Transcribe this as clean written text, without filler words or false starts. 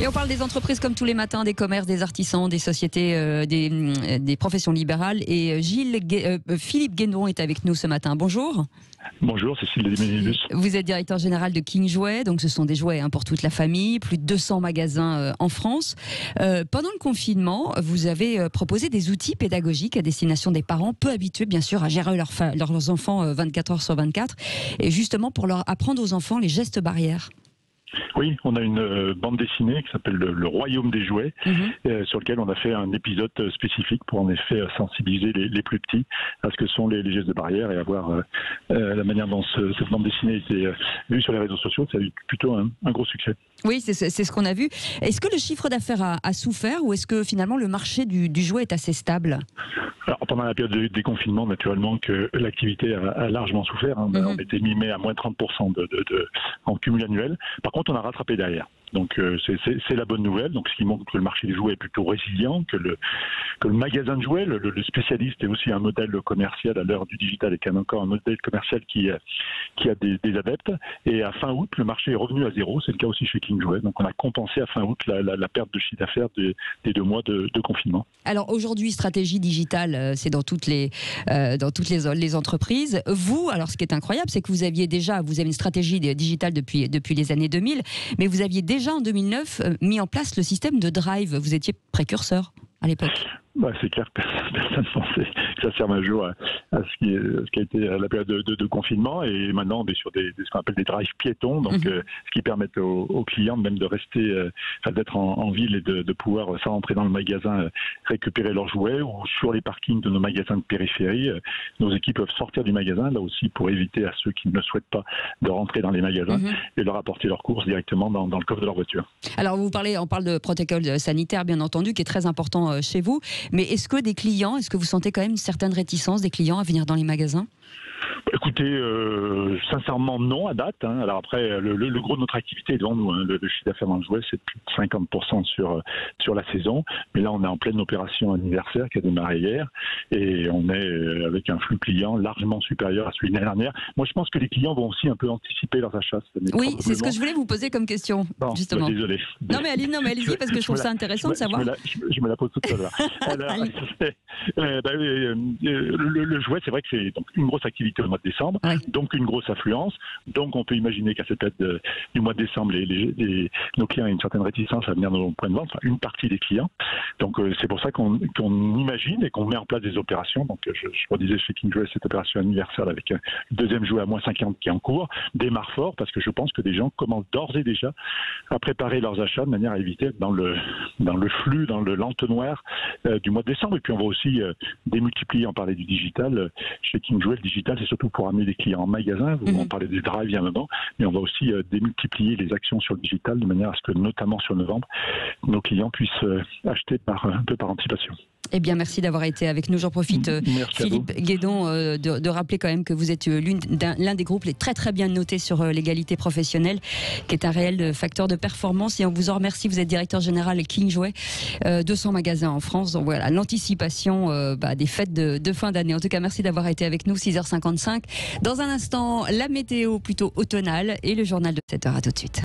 Et on parle des entreprises comme tous les matins, des commerces, des artisans, des sociétés, des professions libérales. Et Philippe Guédon est avec nous ce matin. Bonjour. Bonjour, Cécile Desménilus. Vous êtes directeur général de King Jouets, donc ce sont des jouets pour toute la famille, plus de 200 magasins en France. Pendant le confinement, vous avez proposé des outils pédagogiques à destination des parents peu habitués, bien sûr, à gérer leurs enfants 24 heures sur 24, et justement pour leur apprendre aux enfants les gestes barrières. Oui, on a une bande dessinée qui s'appelle Le Royaume des Jouets, sur lequel on a fait un épisode spécifique pour en effet sensibiliser les plus petits à ce que sont les gestes de barrière et à voir la manière dont cette bande dessinée a été vue sur les réseaux sociaux. Ça a eu plutôt un gros succès. Oui, c'est ce qu'on a vu. Est-ce que le chiffre d'affaires a souffert ou est-ce que finalement le marché du jouet est assez stable ? Alors, pendant la période de déconfinement, naturellement que l'activité a largement souffert. On était mimé à moins 30% en cumul annuel. Par contre, on a rattrapé derrière. Donc c'est la bonne nouvelle. Donc ce qui montre que le marché des jouets est plutôt résilient, que le magasin de jouets, le spécialiste est aussi un modèle commercial à l'heure du digital et qu'il y a encore un modèle commercial qui a des adeptes. Et à fin août, le marché est revenu à zéro. C'est le cas aussi chez King Jouets. Donc on a compensé à fin août la perte de chiffre d'affaires des 2 mois de confinement. Alors aujourd'hui, stratégie digitale, c'est dans toutes les entreprises. Vous, alors ce qui est incroyable, c'est que vous avez une stratégie digitale depuis les années 2000, mais vous aviez déjà en 2009 mis en place le système de Drive. Vous étiez précurseur à l'époque. C'est clair que personne ne pensait que ça serve un jour à ce qui a été la période de confinement. Et maintenant, on est sur ce qu'on appelle des drives piétons, donc ce qui permet aux clients même de rester, d'être en ville et de pouvoir, sans rentrer dans le magasin, récupérer leurs jouets. Ou sur les parkings de nos magasins de périphérie, nos équipes peuvent sortir du magasin, là aussi pour éviter à ceux qui ne souhaitent pas de rentrer dans les magasins et leur apporter leurs courses directement dans le coffre de leur voiture. Alors on parle de protocole sanitaire, bien entendu, qui est très important chez vous. Mais est-ce que vous sentez quand même une certaine réticence des clients à venir dans les magasins ? Écoutez, sincèrement non à date. Alors après, le gros de notre activité est devant nous. Le chiffre d'affaires dans le jouet, c'est plus de 50% sur la saison. Mais là, on est en pleine opération anniversaire qui a démarré hier. Et on est avec un flux client largement supérieur à celui de l'année dernière. Moi, je pense que les clients vont aussi un peu anticiper leurs achats. Oui, c'est ce que je voulais vous poser comme question, justement. Désolé. Non, mais allez-y, parce que je trouve ça intéressant de savoir. Je me la pose toute seule. Le jouet, c'est vrai que c'est donc une grosse activité au mois de décembre, donc une grosse affluence. Donc on peut imaginer qu'à cette période du mois de décembre, nos clients aient une certaine réticence à venir dans nos points de vente, enfin une partie des clients. Donc c'est pour ça qu'on imagine et qu'on met en place des opérations. Donc je redisais chez King Jouets, cette opération anniversaire avec le deuxième jouet à moins 50 qui est en cours, démarre fort parce que je pense que des gens commencent d'ores et déjà à préparer leurs achats de manière à éviter dans le flux, dans le l'entonnoir du mois de décembre. Et puis on va aussi démultiplier, on parlait du digital. Chez King Jouets, le digital, c'est surtout pour amener des clients en magasin. Vous en parlez des drives il y a un moment, mais on va aussi démultiplier les actions sur le digital de manière à ce que, notamment sur novembre, nos clients puissent acheter un peu par anticipation. Eh bien, merci d'avoir été avec nous. J'en profite, Philippe Guédon, de rappeler quand même que vous êtes l'un des groupes les très très bien notés sur l'égalité professionnelle, qui est un réel facteur de performance. Et on vous en remercie. Vous êtes directeur général King Jouets, 200 magasins en France. Donc voilà, l'anticipation des fêtes de fin d'année. En tout cas, merci d'avoir été avec nous. 6h55. Dans un instant, la météo plutôt automnale et le journal de 7h. À tout de suite.